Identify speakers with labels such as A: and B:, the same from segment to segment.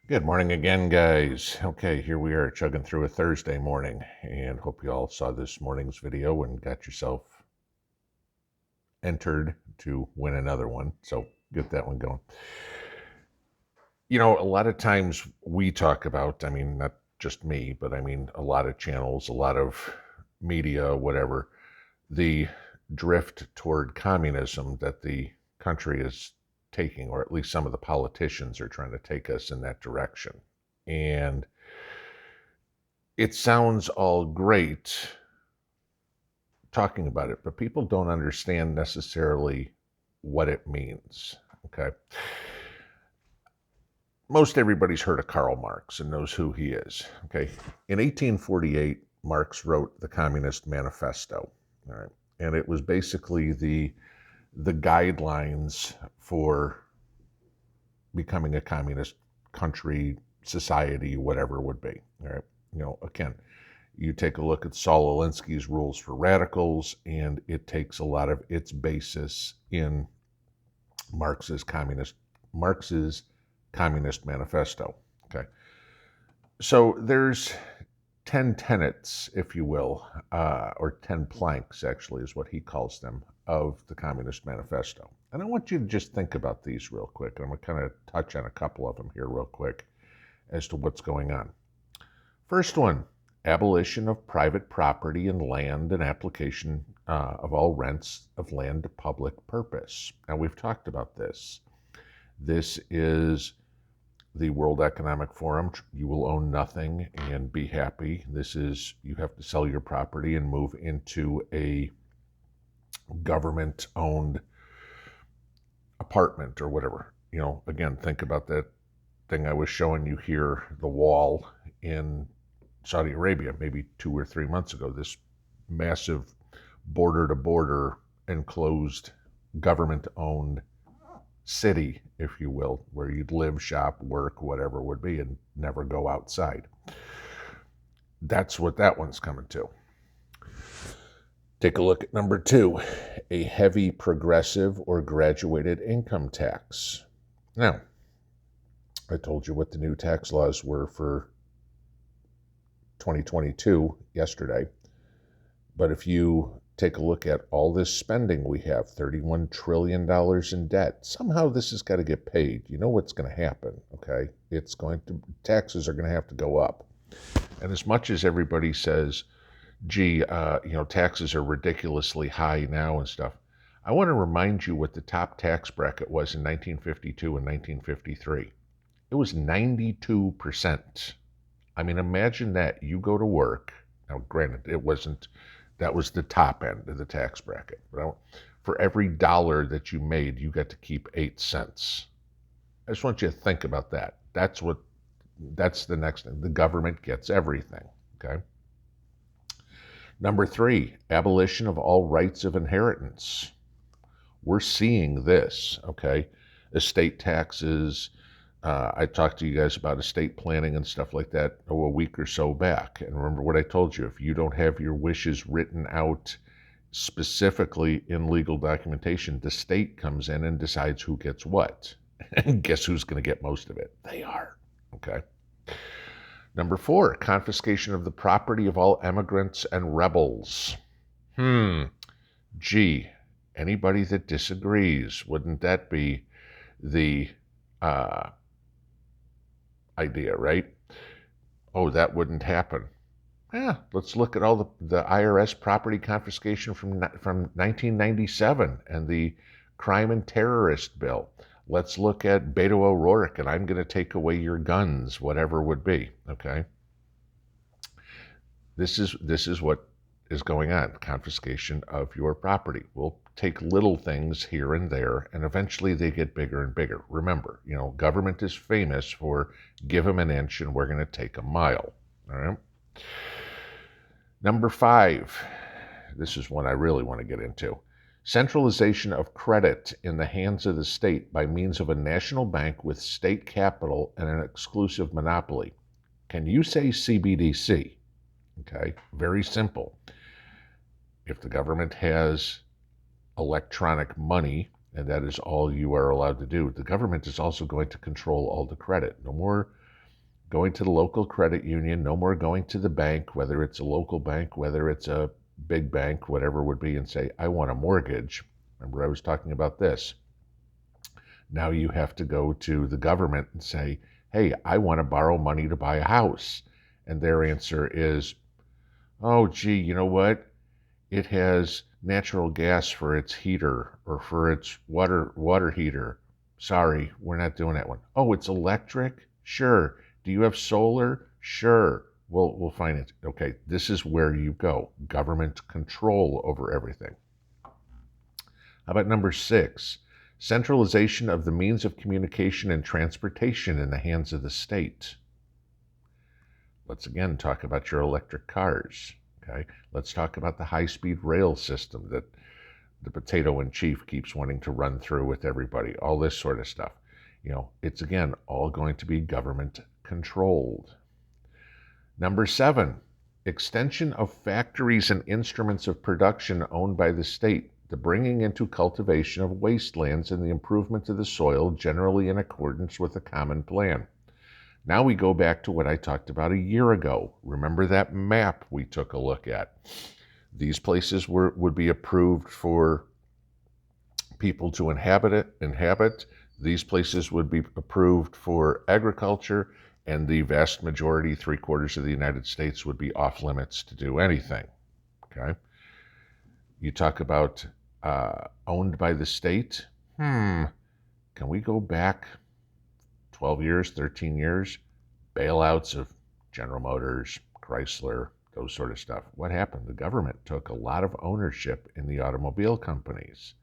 A: Good morning again, guys. Okay, here we are chugging through a Thursday morning, and hope you all saw this morning's video and got yourself entered to win another one. So get that one going. You know, a lot of times we talk about, not just me, but a lot of channels, a lot of media, whatever, the drift toward communism that the country is taking, or at least some of the politicians are trying to take us in that direction. And it sounds all great talking about it, but people don't understand necessarily what it means. Okay. Most everybody's heard of Karl Marx and knows who he is. Okay. In 1848, Marx wrote the Communist Manifesto. All right. And it was basically the guidelines for becoming a communist country, society, whatever it would be. All right. Again, you take a look at Saul Alinsky's Rules for Radicals, and it takes a lot of its basis in Marx's Communist Manifesto. Okay, so there's 10 tenets, if you will, or 10 planks, actually, is what he calls them, of the Communist Manifesto. And I want you to just think about these real quick. I'm going to kind of touch on a couple of them here real quick as to what's going on. First one, abolition of private property and land and application of all rents of land to public purpose. Now, we've talked about this. This is the World Economic Forum. You will own nothing and be happy. This is, you have to sell your property and move into a government-owned apartment or whatever. Again, think about that thing I was showing you here, the wall in Saudi Arabia, maybe 2 or 3 months ago, this massive border-to-border enclosed government-owned city, if you will, where you'd live, shop, work, whatever it would be, and never go outside. That's what that one's coming to. Take a look at number 2, a heavy progressive or graduated income tax. Now, I told you what the new tax laws were for 2022 yesterday. But if you take a look at all this spending we have, $31 trillion in debt, somehow this has got to get paid. You know what's going to happen, okay? Taxes are going to have to go up. And as much as everybody says, gee, taxes are ridiculously high now and stuff, I want to remind you what the top tax bracket was in 1952 and 1953. It was 92%. Imagine that. You go to work. Now, granted, that was the top end of the tax bracket. But for every dollar that you made, you got to keep 8 cents. I just want you to think about that. That's the next thing. The government gets everything, okay? Number 3, abolition of all rights of inheritance. We're seeing this, okay? Estate taxes. I talked to you guys about estate planning and stuff like that a week or so back. And remember what I told you, if you don't have your wishes written out specifically in legal documentation, the state comes in and decides who gets what. And guess who's going to get most of it? They are, okay? Number 4, confiscation of the property of all emigrants and rebels. Gee, anybody that disagrees, wouldn't that be the idea, right? Oh, that wouldn't happen. Yeah, let's look at all the IRS property confiscation from 1997 and the crime and terrorist bill. Let's look at Beto O'Rourke and I'm going to take away your guns, whatever would be, okay? This is what is going on, confiscation of your property. We'll take little things here and there, and eventually they get bigger and bigger. Remember, government is famous for give them an inch and we're going to take a mile, all right? Number 5, this is one I really want to get into. Centralization of credit in the hands of the state by means of a national bank with state capital and an exclusive monopoly. Can you say CBDC? Okay, very simple. If the government has electronic money, and that is all you are allowed to do, the government is also going to control all the credit. No more Going to the local credit union, no more going to the bank, whether it's a local bank, whether it's a big bank, whatever it would be, and say, I want a mortgage. Remember, I was talking about this. Now you have to go to the government and say, hey, I want to borrow money to buy a house. And their answer is, oh, gee, you know what? It has natural gas for its heater or for its water heater. Sorry, we're not doing that one. Oh, it's electric? Sure. Do you have solar? Sure. We'll finance it. Okay, this is where you go. Government control over everything. How about number 6? Centralization of the means of communication and transportation in the hands of the state. Let's again talk about your electric cars. Okay, let's talk about the high-speed rail system that the potato in chief keeps wanting to run through with everybody. All this sort of stuff. It's again all going to be government controlled. Number 7, extension of factories and instruments of production owned by the state, the bringing into cultivation of wastelands and the improvement of the soil generally in accordance with a common plan. Now we go back to what I talked about a year ago. Remember that map we took a look at? These places would be approved for people to inhabit. These places would be approved for agriculture, and the vast majority, 3/4 of the United States, would be off limits to do anything. Okay? You talk about owned by the state. Can we go back 12 years, 13 years? Bailouts of General Motors, Chrysler, those sort of stuff. What happened? The government took a lot of ownership in the automobile companies.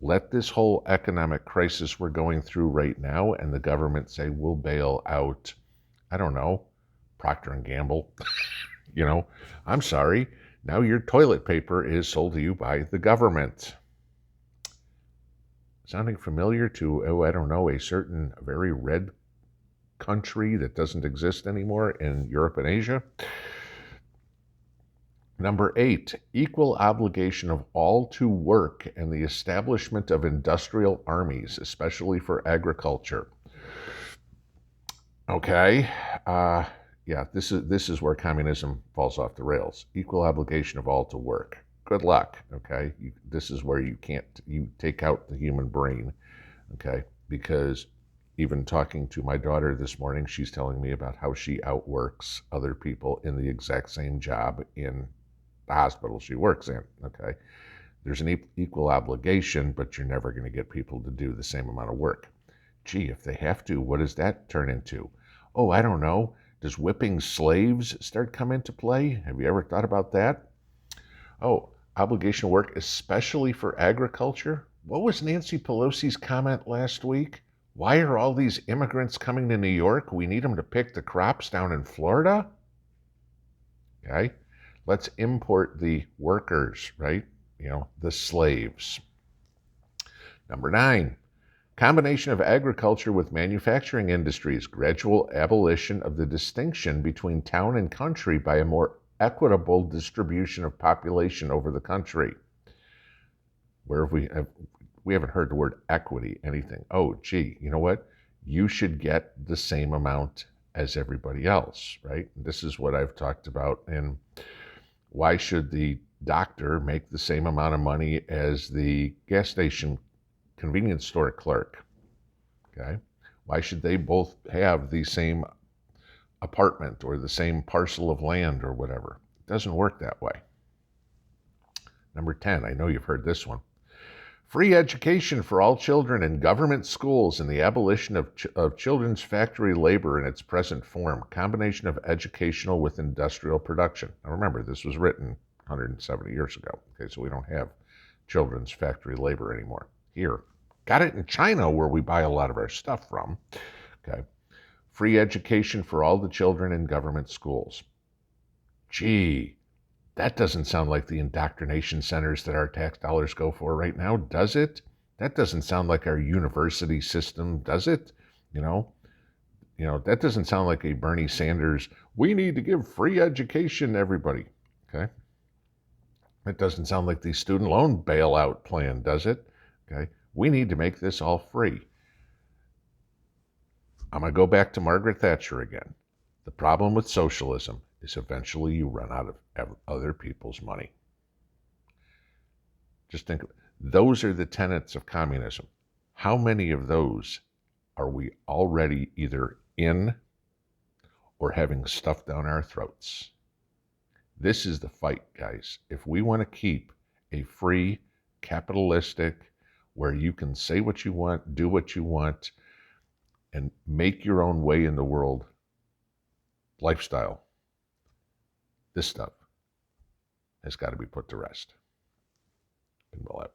A: Let this whole economic crisis we're going through right now and the government say, we'll bail out, I don't know, Procter & Gamble. I'm sorry, now your toilet paper is sold to you by the government. Sounding familiar to, a certain very red country that doesn't exist anymore in Europe and Asia? Number 8, equal obligation of all to work and the establishment of industrial armies, especially for agriculture. Okay, this is where communism falls off the rails. Equal obligation of all to work. Good luck, okay? This is where you take out the human brain, okay? Because even talking to my daughter this morning, she's telling me about how she outworks other people in the exact same job in the hospital she works in, okay? There's an equal obligation, but you're never going to get people to do the same amount of work. Gee, if they have to, what does that turn into? Oh, I don't know. Does whipping slaves start come into play? Have you ever thought about that? Oh, obligation of work, especially for agriculture? What was Nancy Pelosi's comment last week? Why are all these immigrants coming to New York? We need them to pick the crops down in Florida? Okay, let's import the workers, right? The slaves. Number 9, combination of agriculture with manufacturing industries, gradual abolition of the distinction between town and country by a more equitable distribution of population over the country. Where we haven't heard the word equity, anything. Oh, gee, you know what? You should get the same amount as everybody else, right? This is what I've talked about. And why should the doctor make the same amount of money as the gas station convenience store clerk? Okay? Why should they both have the same apartment or the same parcel of land or whatever? It doesn't work that way. Number 10, I know you've heard this one. Free education for all children in government schools and the abolition of children's factory labor in its present form. Combination of educational with industrial production. Now remember, this was written 170 years ago. Okay, so we don't have children's factory labor anymore. Here, got it in China where we buy a lot of our stuff from. Okay, free education for all the children in government schools. Gee, that doesn't sound like the indoctrination centers that our tax dollars go for right now, does it? That doesn't sound like our university system, does it? That doesn't sound like a Bernie Sanders, we need to give free education to everybody, okay? It doesn't sound like the student loan bailout plan, does it? Okay, we need to make this all free. I'm going to go back to Margaret Thatcher again. The problem with socialism is eventually you run out of other people's money. Just think, those are the tenets of communism. How many of those are we already either in or having stuffed down our throats? This is the fight, guys. If we want to keep a free, capitalistic, where you can say what you want, do what you want, and make your own way in the world lifestyle, this stuff has got to be put to rest. Pinball app.